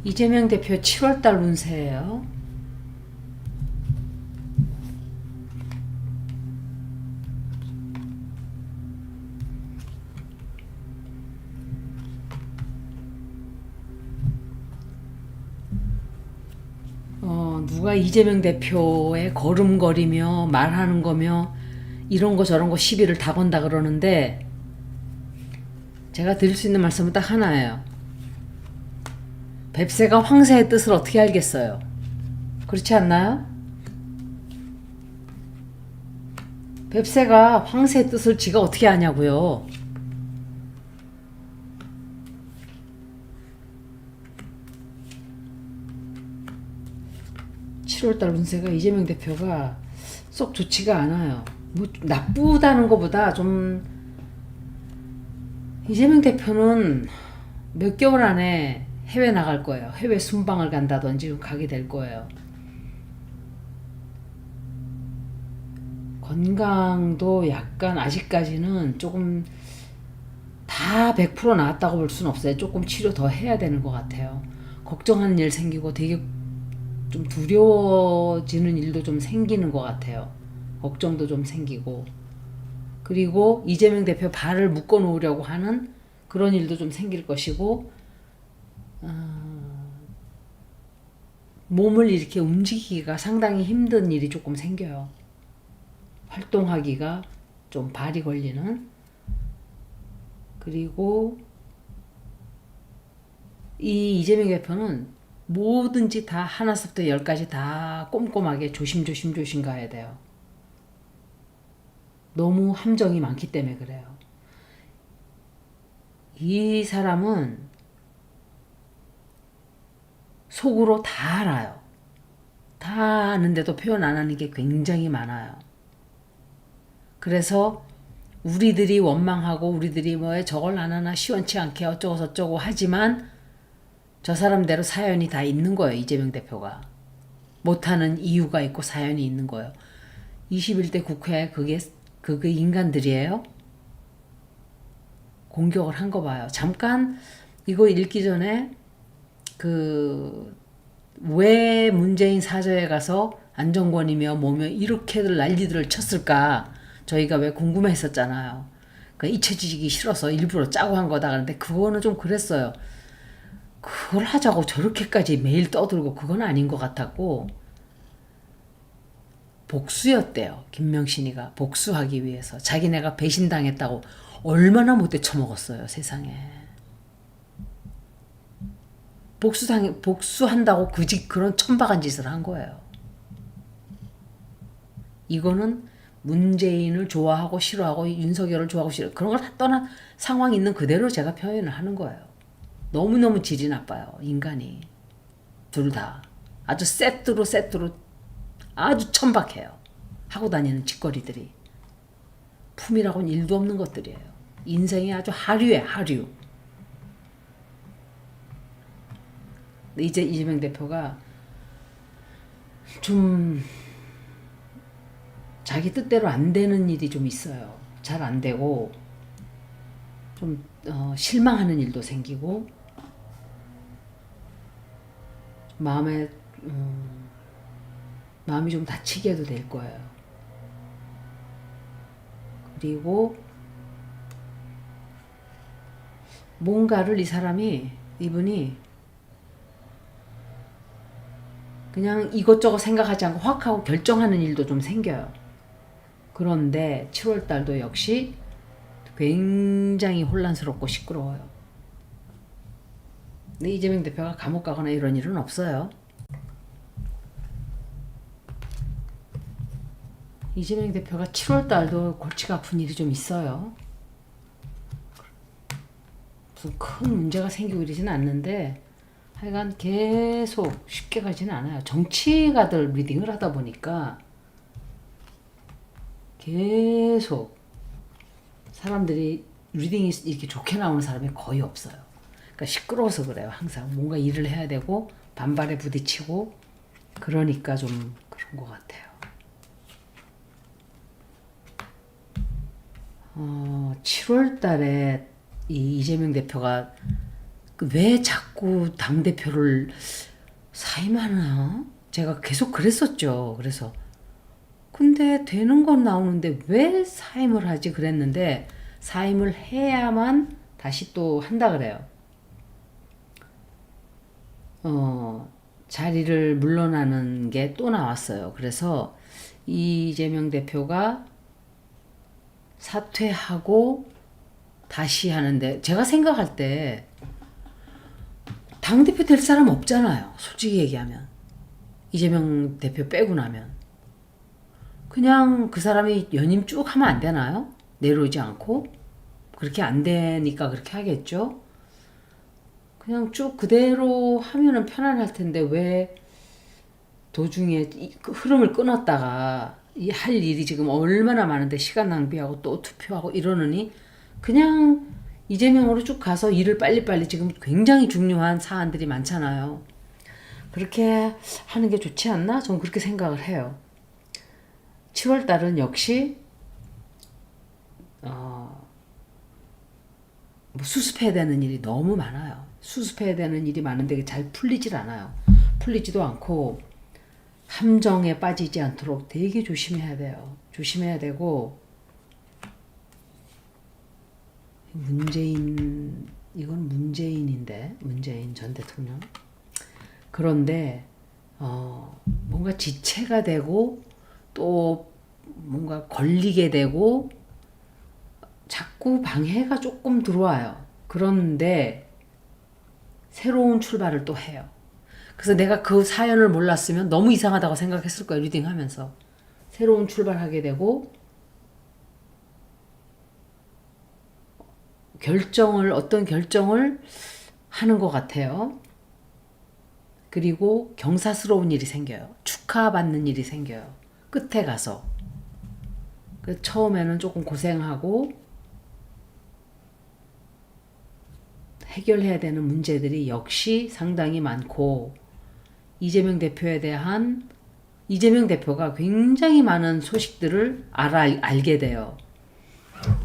이재명 대표 7월달 운세예요. 누가 이재명 대표의 걸음걸이며 말하는 거며 이런 거 저런 거 시비를 다 건다 그러는데 제가 드릴 수 있는 말씀은 딱 하나예요. 뱁새가 황새의 뜻을 어떻게 알겠어요? 그렇지 않나요? 뱁새가 황새의 뜻을 지가 어떻게 아냐고요. (7월달) 운세가 이재명 대표가 썩 좋지가 않아요. 뭐 나쁘다는 것보다 좀 이재명 대표는 몇 개월 안에 해외 나갈 거예요. 해외 순방을 간다든지 가게 될 거예요. 건강도 약간 아직까지는 조금 다 100% 나았다고 볼 수는 없어요. 조금 치료 더 해야 되는 것 같아요. 걱정하는 일 생기고 되게 좀 두려워지는 일도 좀 생기는 것 같아요. 걱정도 좀 생기고, 그리고 이재명 대표 발을 묶어 놓으려고 하는 그런 일도 좀 생길 것이고, 몸을 이렇게 움직이기가 상당히 힘든 일이 조금 생겨요. 활동하기가 좀 발이 걸리는. 그리고 이 이재명 대표는 뭐든지 다 하나부터 열까지 다 꼼꼼하게 조심 가야 돼요. 너무 함정이 많기 때문에 그래요. 이 사람은 속으로 다 알아요. 다 아는데도 표현 안 하는 게 굉장히 많아요. 그래서 우리들이 원망하고 우리들이 뭐 저걸 안 하나 시원치 않게 어쩌고 저쩌고 하지만 저 사람대로 사연이 다 있는 거예요. 이재명 대표가 못하는 이유가 있고 사연이 있는 거예요. 21대 국회에 그게 인간들이에요. 공격을 한 거 봐요. 잠깐 이거 읽기 전에 왜 문재인 사저에 가서 안정권이며 뭐며 이렇게들 난리들을 쳤을까 저희가 왜 궁금했었잖아요. 잊혀지기 싫어서 일부러 짜고 한 거다. 그런데 그거는 좀 그랬어요. 그걸 하자고 저렇게까지 매일 떠들고 그건 아닌 것 같았고, 복수였대요. 김명신이가 복수하기 위해서 자기네가 배신당했다고 얼마나 못돼 처먹었어요. 세상에. 복수한다고 그런 천박한 짓을 한 거예요. 이거는 문재인을 좋아하고 싫어하고 윤석열을 좋아하고 싫어 그런 걸 다 떠난 상황 있는 그대로 제가 표현을 하는 거예요. 너무너무 질이 나빠요. 인간이. 둘 다. 아주 세트로 아주 천박해요. 하고 다니는 짓거리들이. 품이라고는 일도 없는 것들이에요. 인생이 아주 하류에 하류. 이제 이재명 대표가 좀 자기 뜻대로 안 되는 일이 좀 있어요. 잘 안 되고 좀 실망하는 일도 생기고 마음이 좀 다치게도 될 거예요. 그리고 뭔가를 이분이 그냥 이것저것 생각하지 않고 확 하고 결정하는 일도 좀 생겨요. 그런데 7월달도 역시 굉장히 혼란스럽고 시끄러워요. 근데 이재명 대표가 감옥 가거나 이런 일은 없어요. 이재명 대표가 7월달도 골치가 아픈 일이 좀 있어요. 무슨 큰 문제가 생기고 이러지는 않는데 하여간 계속 쉽게 가지는 않아요. 정치가들 리딩을 하다 보니까 계속 사람들이 리딩이 이렇게 좋게 나오는 사람이 거의 없어요. 그러니까 시끄러워서 그래요. 항상 뭔가 일을 해야 되고 반발에 부딪히고 그러니까 좀 그런 것 같아요. 7월 달에 이 이재명 대표가 왜 자꾸 당대표를 사임하나? 제가 계속 그랬었죠. 그래서 근데 되는 건 나오는데 왜 사임을 하지 그랬는데 사임을 해야만 다시 또 한다 그래요. 자리를 물러나는 게 또 나왔어요. 그래서 이재명 대표가 사퇴하고 다시 하는데 제가 생각할 때 당대표 될 사람 없잖아요. 솔직히 얘기하면. 이재명 대표 빼고 나면. 그냥 그 사람이 연임 쭉 하면 안 되나요? 내려오지 않고? 그렇게 안 되니까 그렇게 하겠죠? 그냥 쭉 그대로 하면은 편안할 텐데 왜 도중에 그 흐름을 끊었다가 할 일이 지금 얼마나 많은데 시간 낭비하고 또 투표하고 이러느니 그냥 이재명으로 쭉 가서 일을 빨리빨리 지금 굉장히 중요한 사안들이 많잖아요. 그렇게 하는 게 좋지 않나? 저는 그렇게 생각을 해요. 7월 달은 역시 뭐 수습해야 되는 일이 너무 많아요. 수습해야 되는 일이 많은데 잘 풀리질 않아요. 풀리지도 않고 함정에 빠지지 않도록 되게 조심해야 돼요. 조심해야 되고 이건 문재인인데 문재인 전 대통령 그런데 뭔가 지체가 되고 또 뭔가 걸리게 되고 자꾸 방해가 조금 들어와요. 그런데 새로운 출발을 또 해요. 그래서 내가 그 사연을 몰랐으면 너무 이상하다고 생각했을 거예요. 리딩하면서. 새로운 출발하게 되고 어떤 결정을 하는 것 같아요. 그리고 경사스러운 일이 생겨요. 축하받는 일이 생겨요. 끝에 가서. 처음에는 조금 고생하고 해결해야 되는 문제들이 역시 상당히 많고 이재명 대표가 굉장히 많은 소식들을 알게 돼요.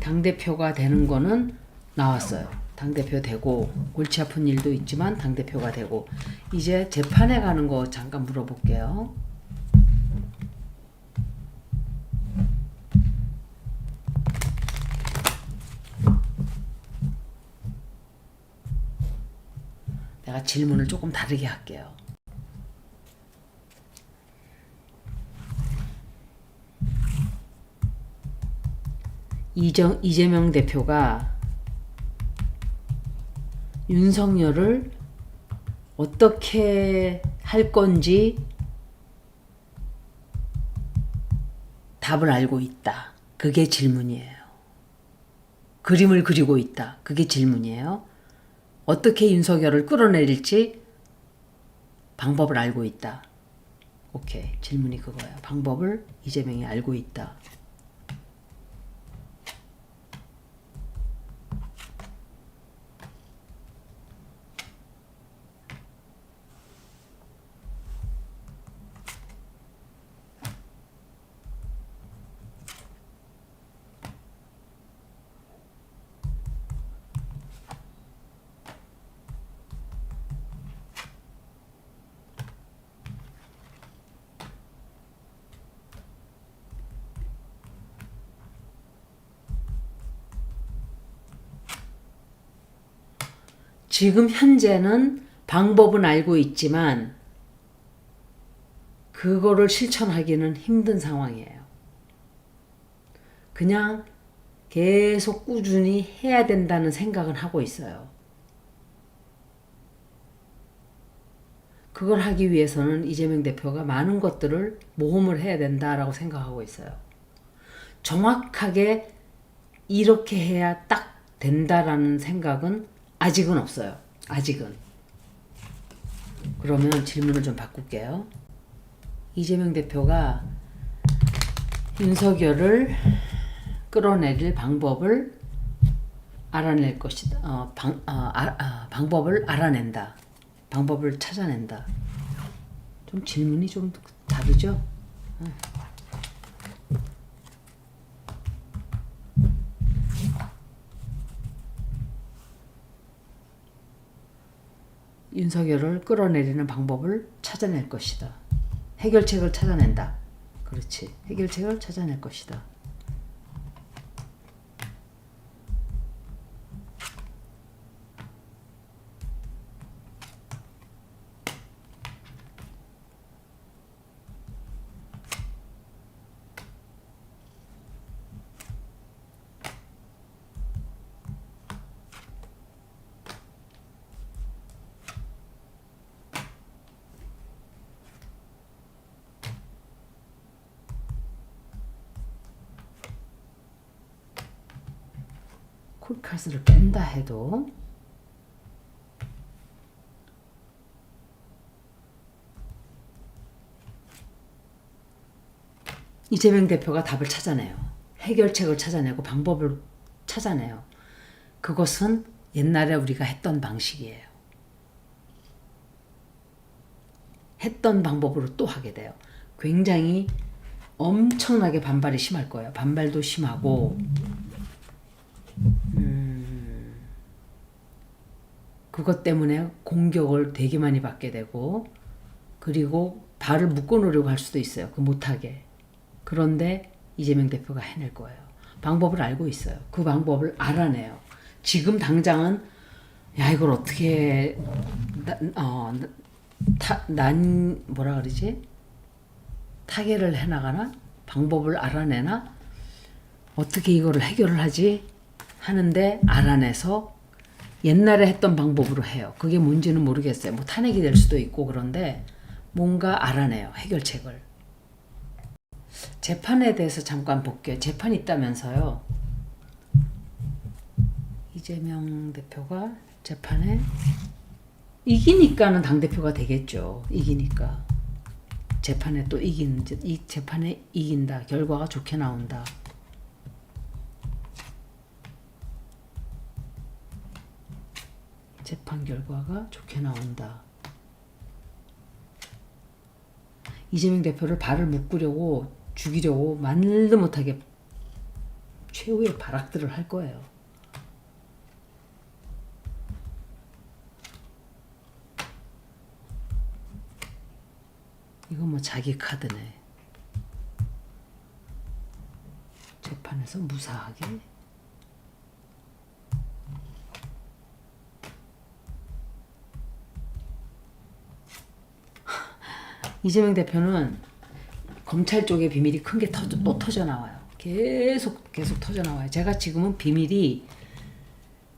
당대표가 되는 거는 나왔어요. 당대표 되고 골치 아픈 일도 있지만 당대표가 되고 이제 재판에 가는 거 잠깐 물어볼게요. 내가 질문을 조금 다르게 할게요. 이재명 대표가 윤석열을 어떻게 할 건지 답을 알고 있다. 그게 질문이에요. 그림을 그리고 있다. 그게 질문이에요. 어떻게 윤석열을 끌어내릴지 방법을 알고 있다. 오케이. 질문이 그거예요. 방법을 이재명이 알고 있다. 지금 현재는 방법은 알고 있지만 그거를 실천하기는 힘든 상황이에요. 그냥 계속 꾸준히 해야 된다는 생각은 하고 있어요. 그걸 하기 위해서는 이재명 대표가 많은 것들을 모험을 해야 된다라고 생각하고 있어요. 정확하게 이렇게 해야 딱 된다라는 생각은 아직은 없어요. 아직은. 그러면 질문을 좀 바꿀게요. 이재명 대표가 윤석열을 끌어내릴 방법을 알아낼 것이다. 방법을 알아낸다. 방법을 찾아낸다. 좀 질문이 좀 다르죠? 윤석열을 끌어내리는 방법을 찾아낼 것이다. 해결책을 찾아낸다. 그렇지. 해결책을 찾아낼 것이다. 콜카스를 뺀다 해도 이재명 대표가 답을 찾아내요. 해결책을 찾아내고 방법을 찾아내요. 그것은 옛날에 우리가 했던 방식이에요. 했던 방법으로 또 하게 돼요. 굉장히 엄청나게 반발이 심할 거예요. 반발도 심하고 그것 때문에 공격을 되게 많이 받게 되고 그리고 발을 묶어놓으려고 할 수도 있어요. 그 못하게. 그런데 이재명 대표가 해낼 거예요. 방법을 알고 있어요. 그 방법을 알아내요. 지금 당장은 야 이걸 어떻게 뭐라 그러지? 타개를 해나가나? 방법을 알아내나? 어떻게 이거를 해결을 하지? 하는데 알아내서 옛날에 했던 방법으로 해요. 그게 뭔지는 모르겠어요. 뭐 탄핵이 될 수도 있고 그런데 뭔가 알아내요. 해결책을. 재판에 대해서 잠깐 볼게요. 재판이 있다면서요. 이재명 대표가 재판에 이기니까는 당대표가 되겠죠. 이기니까. 재판에 또 이 재판에 이긴다. 결과가 좋게 나온다. 재판 결과가 좋게 나온다. 이재명 대표를 발을 묶으려고 죽이려고 말도 못하게 최후의 발악들을 할 거예요. 이거 뭐 자기 카드네. 재판에서 무사하게. 이재명 대표는 검찰 쪽에 비밀이 큰 게 또 터져 나와요. 계속 터져 나와요. 제가 지금은 비밀이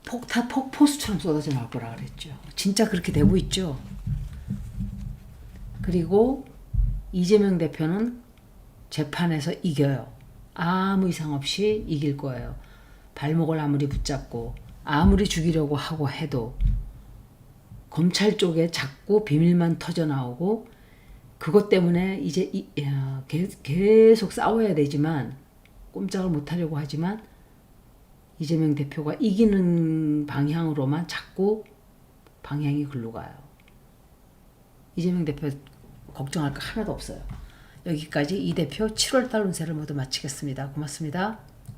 폭포수처럼 쏟아져 나올 거라 그랬죠. 진짜 그렇게 되고 있죠. 그리고 이재명 대표는 재판에서 이겨요. 아무 이상 없이 이길 거예요. 발목을 아무리 붙잡고 아무리 죽이려고 하고 해도 검찰 쪽에 자꾸 비밀만 터져 나오고 그것 때문에 이제 계속 싸워야 되지만 꼼짝을 못하려고 하지만 이재명 대표가 이기는 방향으로만 자꾸 방향이 글로 가요. 이재명 대표 걱정할 거 하나도 없어요. 여기까지 이 대표 7월달 운세를 모두 마치겠습니다. 고맙습니다.